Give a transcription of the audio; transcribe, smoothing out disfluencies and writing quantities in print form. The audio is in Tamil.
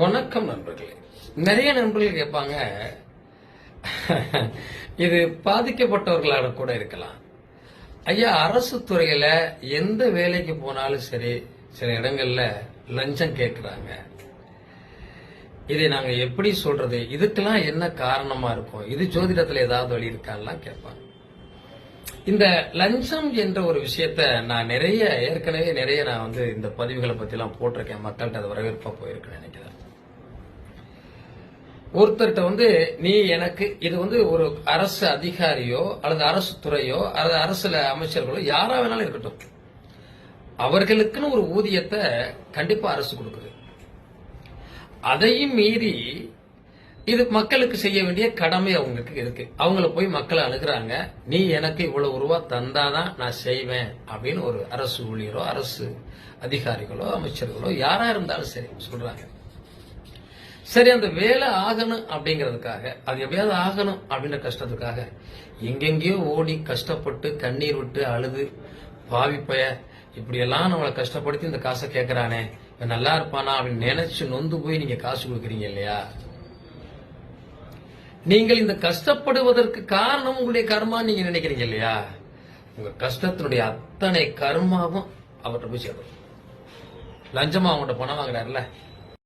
வணக்கம் நண்பர்களே. நிறைய நண்பர்கள் கேட்பாங்க, இது பாதிக்கப்பட்டவர்களாக கூட இருக்கலாம். ஐயா, அரசு துறையில எந்த வேலைக்கு போனாலும் சரி, சில இடங்கள்ல லஞ்சம் கேட்கிறாங்க. இதை நாங்க எப்படி சொல்றது? இதுக்கெல்லாம் என்ன காரணமா இருக்கும்? இது ஜோதிடத்துல ஏதாவது வழி இருக்கான்லாம் கேட்பாங்க. இந்த லஞ்சம் என்ற ஒரு விஷயத்த நான் ஏற்கனவே நிறைய இந்த பதிவுகளை பத்தி எல்லாம் போட்டிருக்கேன். மக்கள்கிட்ட அது வரவேற்பா போயிருக்கேன் நினைக்கிறேன். ஒருத்தர்கிட்ட நீ எனக்கு இது ஒரு அரசு அதிகாரியோ அல்லது அரசு துறையோ அல்லது அரசுல அமைச்சர்களோ யாரா வேணாலும் இருக்கட்டும், அவர்களுக்குன்னு ஒரு ஊதியத்தை கண்டிப்பா அரசு கொடுக்குது. அதையும் மீறி இது மக்களுக்கு செய்ய வேண்டிய கடமை அவங்களுக்கு இருக்கு. அவங்கள போய் மக்களை அணுகுறாங்க, நீ எனக்கு இவ்வளவு ரூபா தந்தாதான் நான் செய்வேன் அப்படின்னு ஒரு அரசு ஊழியரோ அரசு அதிகாரிகளோ அமைச்சர்களோ யாரா இருந்தாலும் சரி சொல்றாங்க. சரி, அந்த வேலை ஆகணும் அப்படிங்கறதுக்காக, அது எப்படியாவது ஆகணும் அப்படின்ற கஷ்டத்துக்காக எங்கெங்கயோ ஓடி கஷ்டப்பட்டு கண்ணீர் விட்டு அழுது பாவிப்பைய இப்படியெல்லாம் நம்மளை கஷ்டப்படுத்தி இந்த காசை கேட்கறானே, நல்லா இருப்பானா அப்படின்னு நினைச்சு நொந்து போய் நீங்க காசு கொடுக்குறீங்க இல்லையா? நீங்கள் இந்த கஷ்டப்படுவதற்கு காரணம் உங்களுடைய கர்மா நீங்க நினைக்கிறீங்க இல்லையா? உங்க கஷ்டத்தினுடைய அத்தனை கர்மாவும் அவர்கிட்ட போய் சேரும். லஞ்சமா அவங்கள்ட்ட பணம் வாங்குறாருல,